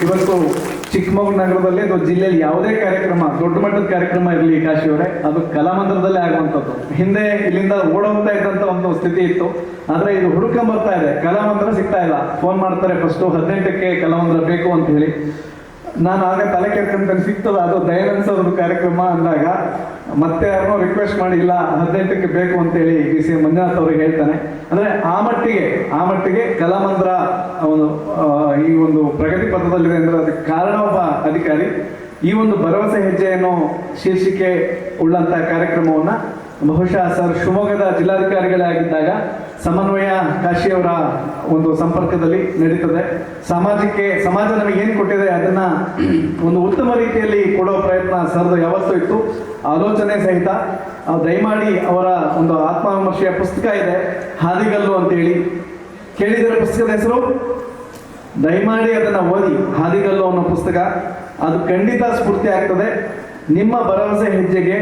ಇವತ್ತು ಚಿಕ್ಕಮಗಳೂರು ನಗರದಲ್ಲಿ ಅಥವಾ ಜಿಲ್ಲೆಯಲ್ಲಿ ಯಾವುದೇ ಕಾರ್ಯಕ್ರಮ, ದೊಡ್ಡ ಮಟ್ಟದ ಕಾರ್ಯಕ್ರಮ ಇರಲಿ ಕಾಶಿಯವರೇ, ಅದು ಕಲಾಮಂದಿರದಲ್ಲೇ ಆಗುವಂಥದ್ದು. ಹಿಂದೆ ಇಲ್ಲಿಂದ ಓಡೋಗ್ತಾ ಇದ್ದಂಥ ಒಂದು ಸ್ಥಿತಿ ಇತ್ತು. ಆದರೆ ಇದು ಹುಡುಕೊಂಬರ್ತಾ ಇದೆ, ಕಲಾಮಂದಿರ ಸಿಗ್ತಾ ಇಲ್ಲ. ಫೋನ್ ಮಾಡ್ತಾರೆ, ಫಸ್ಟು 18ಕ್ಕೆ ಕಲಾಮಂದಿರ ಬೇಕು ಅಂತ ಹೇಳಿ. ನಾನು ಆಗ ತಲೆ ಕೆರ್ಕೊಂತ ಸಿಗ್ತದ, ಅದು ದಯಾನಂದ್ ಸರ್ದು ಕಾರ್ಯಕ್ರಮ ಅಂದಾಗ ಮತ್ತೆ ಯಾರನ್ನೋ ರಿಕ್ವೆಸ್ಟ್ ಮಾಡಿ, ಇಲ್ಲ 18ಕ್ಕೆ ಬೇಕು ಅಂತೇಳಿ ಸಿ ಮಂಜುನಾಥ್ ಅವ್ರಿಗೆ ಹೇಳ್ತಾನೆ. ಅಂದರೆ ಆ ಮಟ್ಟಿಗೆ ಕಲಾಮಂದಿರ ಈ ಒಂದು ಪ್ರಗತಿ ಪಥದಲ್ಲಿದೆ ಅಂದರೆ ಅದಕ್ಕೆ ಕಾರಣ ಒಬ್ಬ ಅಧಿಕಾರಿ. ಈ ಒಂದು ಭರವಸೆ ಹೆಜ್ಜೆಯನ್ನು ಶೀರ್ಷಿಕೆ ಉಳ್ಳಂಥ ಕಾರ್ಯಕ್ರಮವನ್ನು ಬಹುಶಃ ಸರ್ ಶಿವಮೊಗ್ಗದ ಜಿಲ್ಲಾಧಿಕಾರಿಗಳೇ ಆಗಿದ್ದಾಗ ಸಮನ್ವಯ ಕಾಶಿಯವರ ಒಂದು ಸಂಪರ್ಕದಲ್ಲಿ ನಡೀತದೆ. ಸಮಾಜ ನಮಗೆ ಏನು ಕೊಟ್ಟಿದೆ ಅದನ್ನು ಒಂದು ಉತ್ತಮ ರೀತಿಯಲ್ಲಿ ಕೊಡೋ ಪ್ರಯತ್ನ ಸರ್ದು ಯಾವತ್ತೂ ಇತ್ತು, ಆಲೋಚನೆ ಸಹಿತ. ದಯಮಾಡಿ ಅವರ ಒಂದು ಆತ್ಮವಿಮರ್ಶೆಯ ಪುಸ್ತಕ ಇದೆ, ಹಾದಿಗಲ್ಲು ಅಂತೇಳಿ. ಕೇಳಿದರೆ ಪುಸ್ತಕದ ಹೆಸರು? ದಯಮಾಡಿ ಅದನ್ನು ಓದಿ, ಹಾದಿಗಲ್ಲು ಅನ್ನೋ ಪುಸ್ತಕ. ಅದು ಖಂಡಿತ ಸ್ಫೂರ್ತಿ ಆಗ್ತದೆ ನಿಮ್ಮ ಭರವಸೆ ಹೆಜ್ಜೆಗೆ.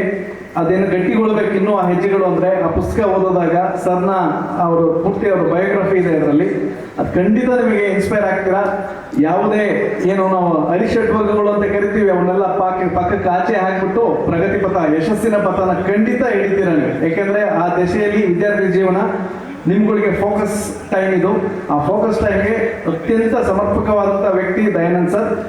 ಅದೇನು ಗಟ್ಟಿಗೊಳ್ಬೇಕು ಇನ್ನೂ ಆ ಹೆಜ್ಜೆಗಳು ಅಂದರೆ ಆ ಪುಸ್ತಕ ಓದೋದಾಗ ಸರ್ನ ಅವರು ಪೂರ್ತಿ ಅವರ ಬಯೋಗ್ರಫಿ ಇದೆ ಅದರಲ್ಲಿ. ಅದು ಖಂಡಿತ ನಿಮಗೆ ಇನ್ಸ್ಪೈರ್ ಆಗ್ತೀರಾ. ಯಾವುದೇ ಏನು ನಾವು ಅರಿಷಡ್ವರ್ಗಗಳು ಅಂತ ಕರಿತೀವಿ, ಅವನ್ನೆಲ್ಲ ಪಕ್ಕಕ್ಕೆ ಆಚೆ ಹಾಕ್ಬಿಟ್ಟು ಪ್ರಗತಿ ಪಥ, ಯಶಸ್ಸಿನ ಪಥನ ಖಂಡಿತ ಹಿಡಿತೀರ ನೀವು. ಯಾಕೆಂದರೆ ಆ ದಶೆಯಲ್ಲಿ ವಿದ್ಯಾರ್ಥಿ ಜೀವನ ನಿಮ್ಗಳಿಗೆ ಫೋಕಸ್ ಟೈಮ್ ಇದು. ಆ ಫೋಕಸ್ ಟೈಮ್ಗೆ ಅತ್ಯಂತ ಸಮರ್ಪಕವಾದಂಥ ವ್ಯಕ್ತಿ ದಯಾನಂದ್ ಸರ್.